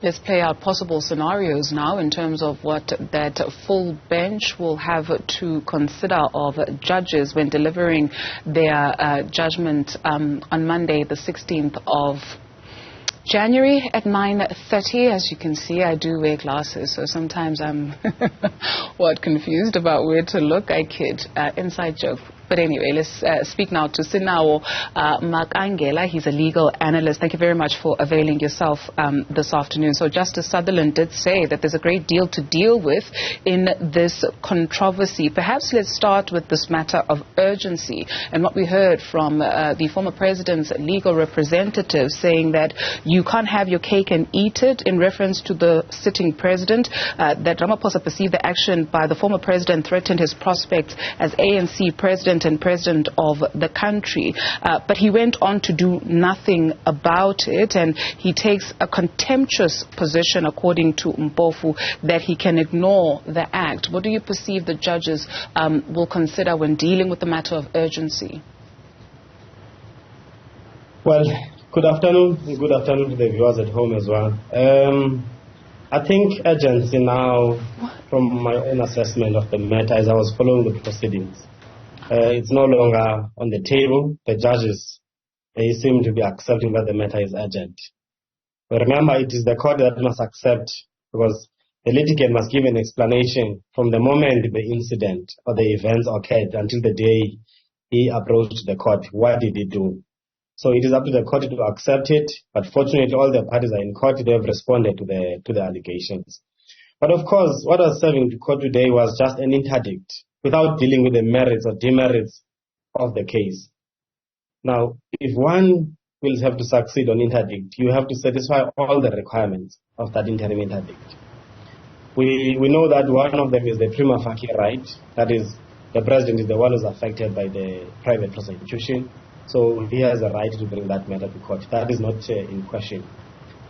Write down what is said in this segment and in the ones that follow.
Let's play out possible scenarios now in terms of what that full bench will have to consider of judges when delivering their judgment on Monday, the 16th of January at 9:30. As you can see, I do wear glasses, so sometimes I'm confused about where to look. I kid. Inside joke. But anyway, let's speak now to Sinawo Makangela. He's a legal analyst. Thank you very much for availing yourself this afternoon. So Justice Sutherland did say that there's a great deal to deal with in this controversy. Perhaps let's start with this matter of urgency and what we heard from the former president's legal representative saying that you can't have your cake and eat it in reference to the sitting president, that Ramaphosa perceived the action by the former president threatened his prospects as ANC president and president of the country. But he went on to do nothing about it, and he takes a contemptuous position, according to Mpofu, that he can ignore the act. What do you perceive the judges will consider when dealing with the matter of urgency? Well, good afternoon to the viewers at home as well. I think urgency now, from my own assessment of the matter as I was following the proceedings, it's no longer on the table. The judges, they seem to be accepting that the matter is urgent. But remember, it is the court that must accept, because the litigant must give an explanation from the moment the incident or the events occurred until the day he approached the court. What did he do? So it is up to the court to accept it, but fortunately all the parties are in court. They have responded to the allegations. But of course, what was serving to court today was just an interdict, without dealing with the merits or demerits of the case. Now, if one will have to succeed on interdict, you have to satisfy all the requirements of that interim interdict. We know that one of them is the prima facie right, that is, the president is the one who's affected by the private prosecution, so he has a right to bring that matter to court. That is not in question.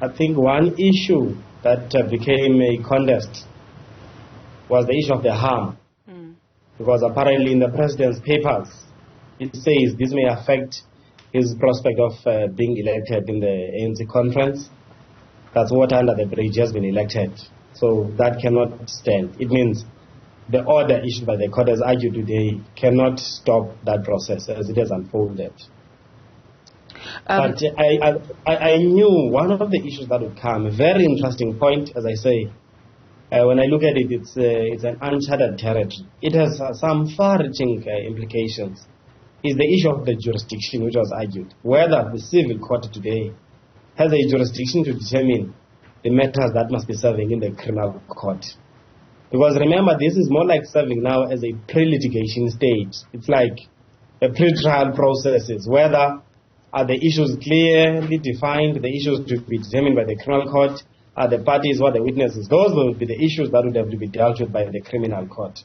I think one issue that became a contest was the issue of the harm. Because apparently in the president's papers, it says this may affect his prospect of being elected in the ANC conference. That's water under the bridge, has been elected. So that cannot stand. It means the order issued by the court, as argued today, cannot stop that process as it has unfolded. But I knew one of the issues that would come, a very interesting point, as I say. When I look at it, it's an uncharted territory. It has some far-reaching implications. Is the issue of the jurisdiction, which was argued. Whether the civil court today has a jurisdiction to determine the matters that must be serving in the criminal court. Because remember, this is more like serving now as a pre-litigation stage. It's like a pre-trial processes. Whether are the issues clearly defined, the issues to be determined by the criminal court, are the parties, what the witnesses, those will be the issues that would have to be dealt with by the criminal court.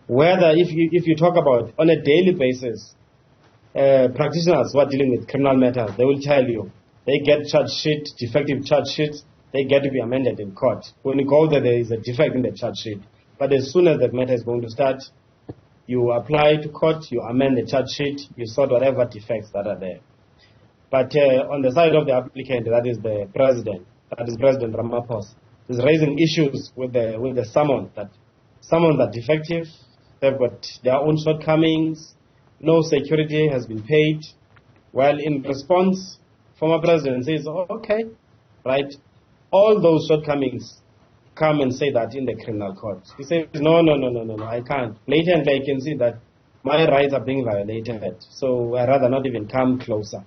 Whether, if you talk about on a daily basis, practitioners who are dealing with criminal matters, they will tell you, they get charge sheet, defective charge sheets, they get to be amended in court. When you go there, there is a defect in the charge sheet. But as soon as that matter is going to start, you apply to court, you amend the charge sheet, you sort whatever defects that are there. But on the side of the applicant, that is the president, that is President Ramaphosa, is raising issues with the summons that are defective, they've got their own shortcomings, no security has been paid. Well, in response, former president says, oh, okay, right, all those shortcomings come and say that in the criminal court. He says, no, I can't. Blatantly, I can see that my rights are being violated, so I'd rather not even come closer.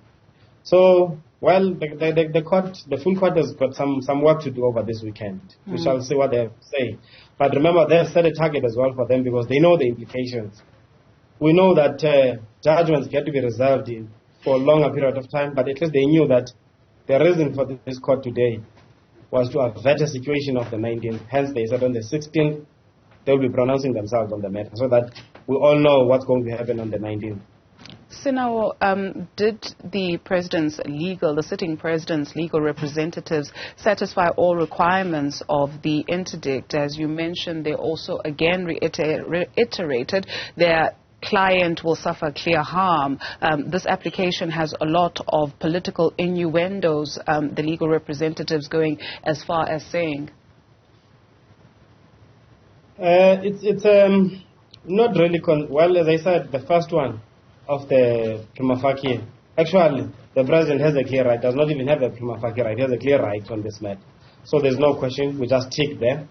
So, well, the court, the full court has got some work to do over this weekend. We shall see what they have to say. But remember, they have set a target as well for them because they know the implications. We know that judgments get to be reserved for a longer period of time, but at least they knew that the reason for this court today was to avert a situation of the 19th. Hence, they said on the 16th, they will be pronouncing themselves on the matter so that we all know what's going to happen on the 19th. Sinawo, did the sitting president's legal representatives satisfy all requirements of the interdict? As you mentioned, they also again reiterated their client will suffer clear harm. This application has a lot of political innuendos, the legal representatives going as far as saying. It's not really, well, as I said, the first one of the prima facie, actually, the president has a clear right, does not even have a prima facie right, he has a clear right on this matter. So there's no question, we just tick there.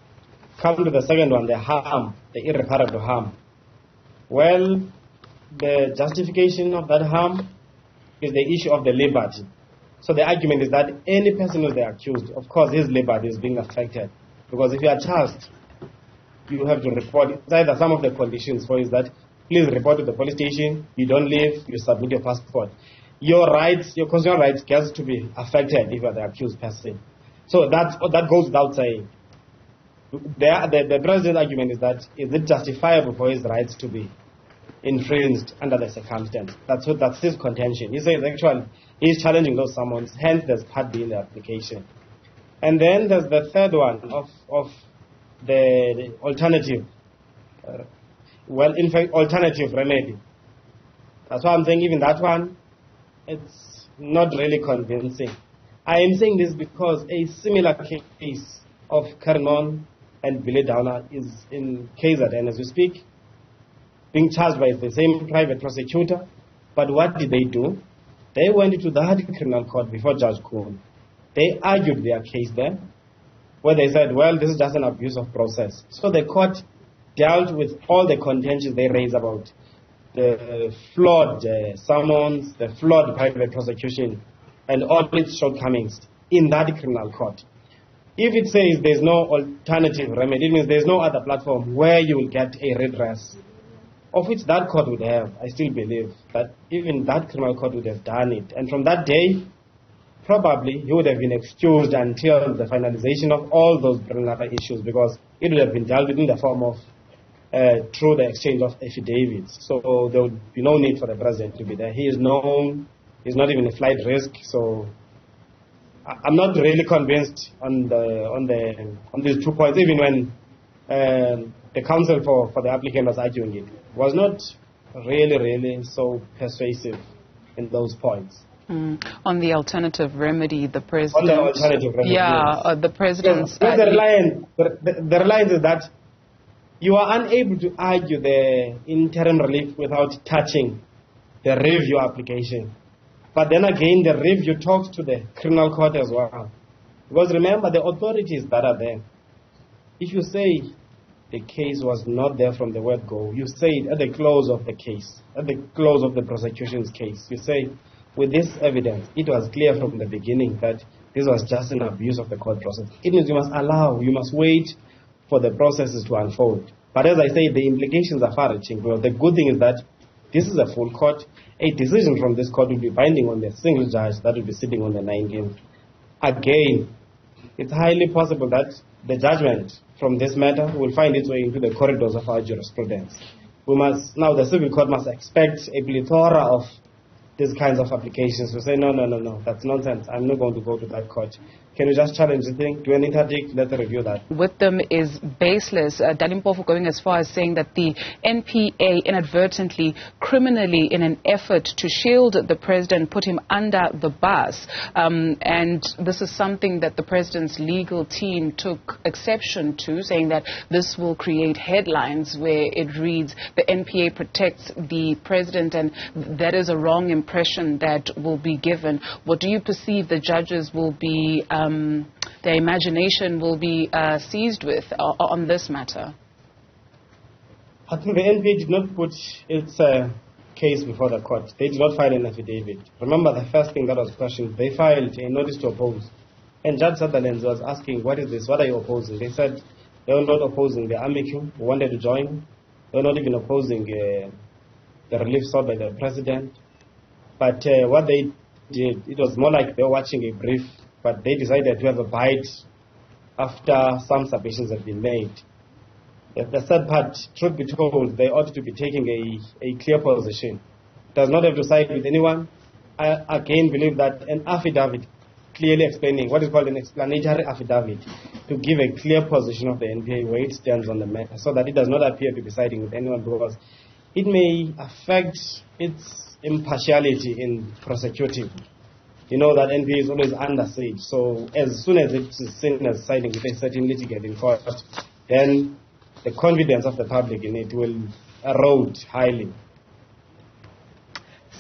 Come to the second one, the harm, the irreparable harm. Well, the justification of that harm is the issue of the liberty. So the argument is that any person who's the accused, of course, his liberty is being affected. Because if you are charged, you have to report. It's either some of the conditions for is that please report to the police station, you don't leave, you submit your passport. Your rights, your constitutional rights gets to be affected if you are the accused person. So that goes without saying. The president's argument is that is it justifiable for his rights to be infringed under the circumstance? That's his contention. He says actually he's challenging those summons, hence there's Part B in the application. And then there's the third one of the alternative, alternative remedy. That's why I'm saying even that one, it's not really convincing. I am saying this because a similar case of Karyn Maughan and Billy Downer is in KZN as we speak, being charged by the same private prosecutor. But what did they do? They went to the High Criminal Court before Judge Kuhn. They argued their case there, where they said, well, this is just an abuse of process. So the court dealt with all the contentions they raised about the flawed summons, the flawed private prosecution, and all its shortcomings in that criminal court. If it says there's no alternative remedy, it means there's no other platform where you will get a redress, of which that court would have. I still believe that even that criminal court would have done it. And from that day, probably he would have been excused until the finalization of all those preliminary issues, because it would have been dealt with in the form of through the exchange of affidavits. So there would be no need for the president to be there. He is known, he's not even a flight risk. So I'm not really convinced on these 2 points, even when the counsel for the applicant was arguing it. Was not really so persuasive in those points. On the alternative remedy, the president... On the alternative remedy, yeah, yes. The president's... The reliance is that you are unable to argue the interim relief without touching the review application. But then again, the review talks to the criminal court as well. Because remember, the authorities that are there, if you say the case was not there from the word go, you say it at the close of the case, at the close of the prosecution's case. You say, with this evidence, it was clear from the beginning that this was just an abuse of the court process. It means you must wait for the processes to unfold. But as I say, the implications are far-reaching. Well, the good thing is that this is a full court. A decision from this court will be binding on the single judge that will be sitting on the 19th. Again, it's highly possible that the judgment from this matter will find its way into the corridors of our jurisprudence. Now the civil court must expect a plethora of these kinds of applications. We say, no, that's nonsense. I'm not going to go to that court. Can you just challenge the thing? Do an interdict? Let's review that. With them is baseless. Dalimpofu going as far as saying that the NPA inadvertently, criminally, in an effort to shield the president, put him under the bus. And this is something that the president's legal team took exception to, saying that this will create headlines where it reads, the NPA protects the president, and that is a wrong impression that will be given. What do you perceive the judges will be, their imagination will be seized with on this matter? I think the NPA did not put its case before the court. They did not file an affidavit. Remember, the first thing that was questioned, they filed a notice to oppose. And Judge Sutherland was asking, what is this? What are you opposing? They said they were not opposing the amicus who wanted to join. They were not even opposing the relief sought by the president. But what they did, it was more like they were watching a brief, but they decided to have a bite after some submissions had been made. The third part, truth be told, they ought to be taking a clear position. Does not have to side with anyone. I again believe that an affidavit clearly explaining what is called an explanatory affidavit to give a clear position of the NPA where it stands on the matter, so that it does not appear to be siding with anyone, because it may affect its impartiality in prosecuting. You know that NPA is always under siege, so as soon as it is seen as siding with a certain litigant in court, then the confidence of the public in it will erode highly.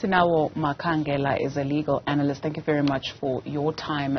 Sinawo Makangela is a legal analyst. Thank you very much for your time.